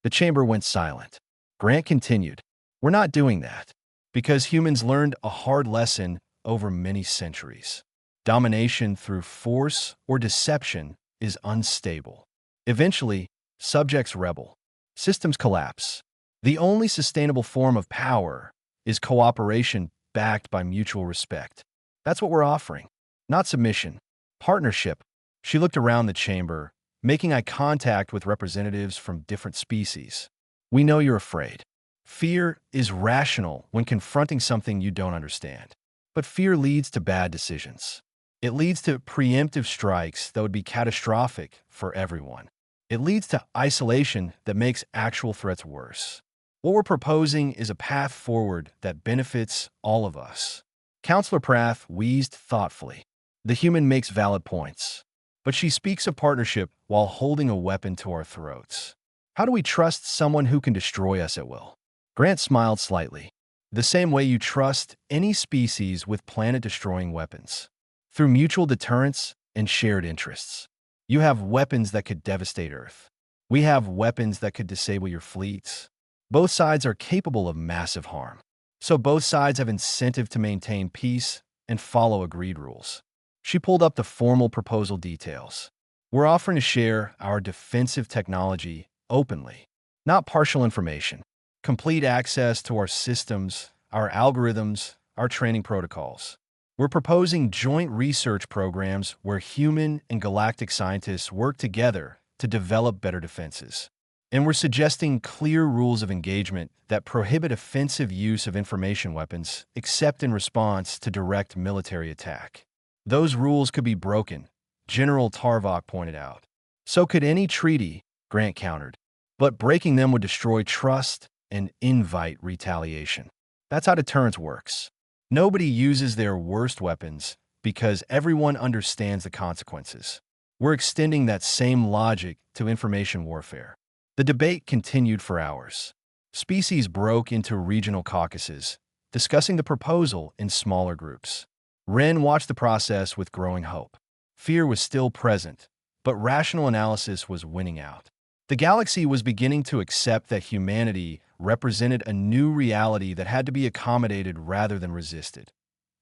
The chamber went silent. Grant continued, We're not doing that, because humans learned a hard lesson over many centuries. Domination through force or deception is unstable. Eventually, subjects rebel. Systems collapse. The only sustainable form of power is cooperation backed by mutual respect. That's what we're offering. Not submission. Partnership. She looked around the chamber, making eye contact with representatives from different species. We know you're afraid. Fear is rational when confronting something you don't understand. But fear leads to bad decisions. It leads to preemptive strikes that would be catastrophic for everyone. It leads to isolation that makes actual threats worse. What we're proposing is a path forward that benefits all of us. Counselor Prath wheezed thoughtfully. The human makes valid points, but she speaks of partnership while holding a weapon to our throats. How do we trust someone who can destroy us at will? Grant smiled slightly. The same way you trust any species with planet-destroying weapons. Through mutual deterrence and shared interests. You have weapons that could devastate Earth. We have weapons that could disable your fleets. Both sides are capable of massive harm. So both sides have incentive to maintain peace and follow agreed rules. She pulled up the formal proposal details. We're offering to share our defensive technology openly, not partial information. Complete access to our systems, our algorithms, our training protocols. We're proposing joint research programs where human and galactic scientists work together to develop better defenses. And we're suggesting clear rules of engagement that prohibit offensive use of information weapons except in response to direct military attack. Those rules could be broken, General Tarvok pointed out. So could any treaty, Grant countered. But breaking them would destroy trust and invite retaliation. That's how deterrence works. Nobody uses their worst weapons because everyone understands the consequences. We're extending that same logic to information warfare. The debate continued for hours. Species broke into regional caucuses, discussing the proposal in smaller groups. Ren watched the process with growing hope. Fear was still present, but rational analysis was winning out. The galaxy was beginning to accept that humanity represented a new reality that had to be accommodated rather than resisted.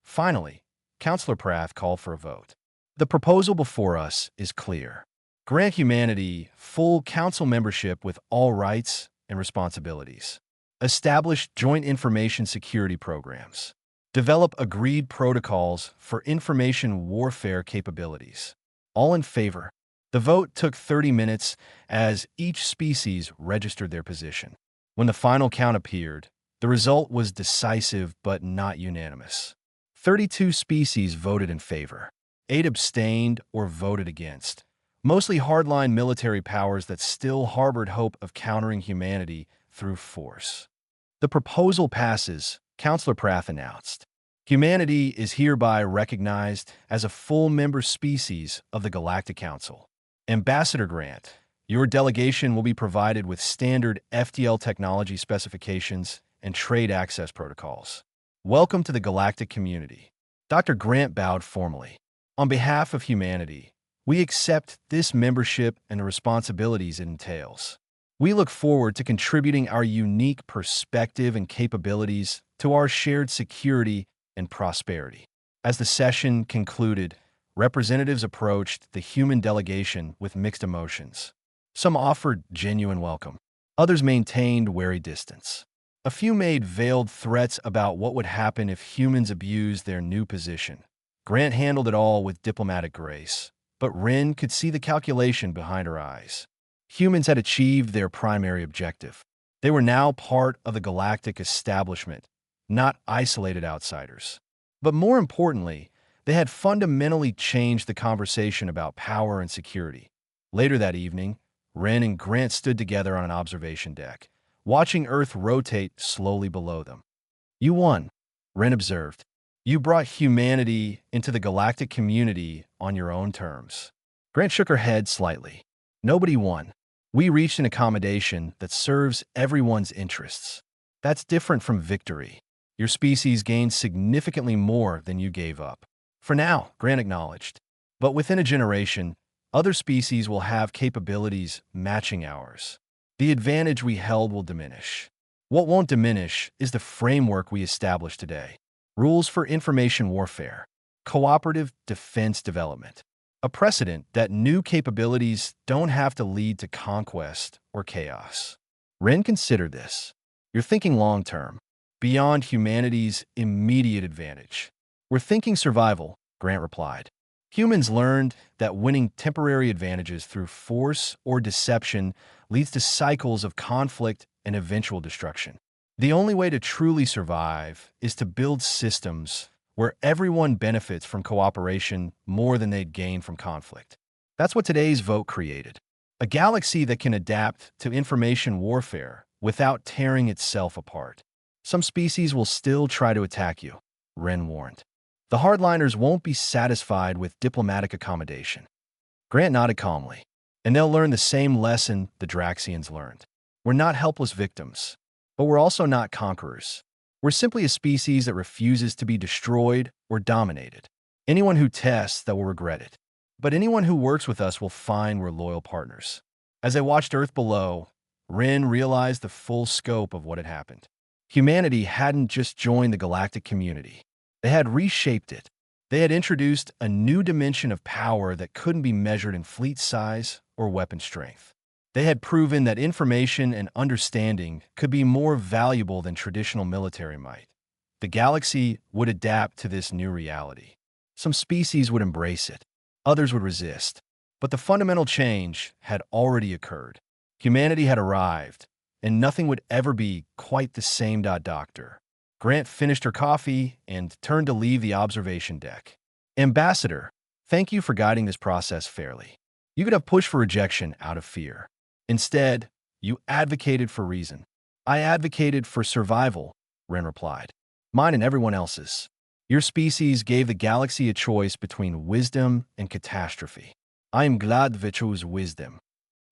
Finally, Councillor Prath called for a vote. The proposal before us is clear. Grant humanity full council membership with all rights and responsibilities. Establish joint information security programs. Develop agreed protocols for information warfare capabilities. All in favor. The vote took 30 minutes as each species registered their position. When the final count appeared, the result was decisive but not unanimous. 32 species voted in favor. 8 abstained or voted against. Mostly hardline military powers that still harbored hope of countering humanity through force. The proposal passes, Councillor Prath announced. Humanity is hereby recognized as a full member species of the Galactic Council. Ambassador Grant, your delegation will be provided with standard FTL technology specifications and trade access protocols. Welcome to the galactic community. Dr. Grant bowed formally. On behalf of humanity, we accept this membership and the responsibilities it entails. We look forward to contributing our unique perspective and capabilities to our shared security and prosperity. As the session concluded, representatives approached the human delegation with mixed emotions. Some offered genuine welcome. Others maintained wary distance. A few made veiled threats about what would happen if humans abused their new position. Grant handled it all with diplomatic grace, but Ren could see the calculation behind her eyes. Humans had achieved their primary objective. They were now part of the galactic establishment, not isolated outsiders. But more importantly, they had fundamentally changed the conversation about power and security. Later that evening, Ren and Grant stood together on an observation deck, watching Earth rotate slowly below them. You won, Ren observed. You brought humanity into the galactic community on your own terms. Grant shook her head slightly. Nobody won. We reached an accommodation that serves everyone's interests. That's different from victory. Your species gained significantly more than you gave up. For now, Grant acknowledged. But within a generation, other species will have capabilities matching ours. The advantage we held will diminish. What won't diminish is the framework we established today. Rules for information warfare. Cooperative defense development. A precedent that new capabilities don't have to lead to conquest or chaos. Ren considered this. You're thinking long-term, beyond humanity's immediate advantage. We're thinking survival, Grant replied. Humans learned that winning temporary advantages through force or deception leads to cycles of conflict and eventual destruction. The only way to truly survive is to build systems where everyone benefits from cooperation more than they'd gain from conflict. That's what today's vote created. A galaxy that can adapt to information warfare without tearing itself apart. Some species will still try to attack you, Ren warned. The hardliners won't be satisfied with diplomatic accommodation. Grant nodded calmly. And they'll learn the same lesson the Draxians learned. We're not helpless victims, but we're also not conquerors. We're simply a species that refuses to be destroyed or dominated. Anyone who tests that will regret it. But anyone who works with us will find we're loyal partners. As they watched Earth below, Ren realized the full scope of what had happened. Humanity hadn't just joined the galactic community. They had reshaped it. They had introduced a new dimension of power that couldn't be measured in fleet size or weapon strength. They had proven that information and understanding could be more valuable than traditional military might. The galaxy would adapt to this new reality. Some species would embrace it. Others would resist. But the fundamental change had already occurred. Humanity had arrived, and nothing would ever be quite the same. Doctor Grant finished her coffee and turned to leave the observation deck. Ambassador, thank you for guiding this process fairly. You could have pushed for rejection out of fear. Instead, you advocated for reason. I advocated for survival, Ren replied. Mine and everyone else's. Your species gave the galaxy a choice between wisdom and catastrophe. I am glad we chose wisdom.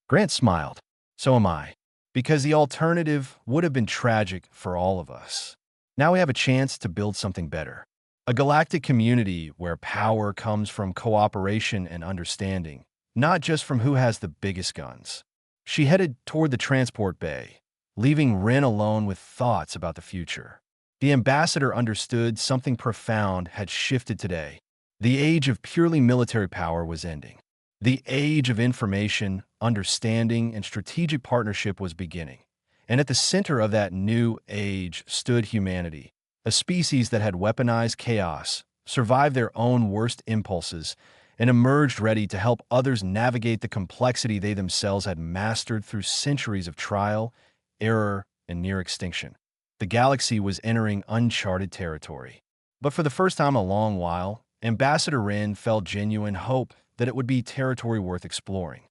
Grant smiled. So am I. Because the alternative would have been tragic for all of us. Now we have a chance to build something better. A galactic community where power comes from cooperation and understanding, not just from who has the biggest guns. She headed toward the transport bay, leaving Ren alone with thoughts about the future. The ambassador understood something profound had shifted today. The age of purely military power was ending. The age of information, understanding, and strategic partnership was beginning. And at the center of that new age stood humanity, a species that had weaponized chaos, survived their own worst impulses, and emerged ready to help others navigate the complexity they themselves had mastered through centuries of trial, error, and near extinction. The galaxy was entering uncharted territory. But for the first time in a long while, Ambassador Ren felt genuine hope that it would be territory worth exploring.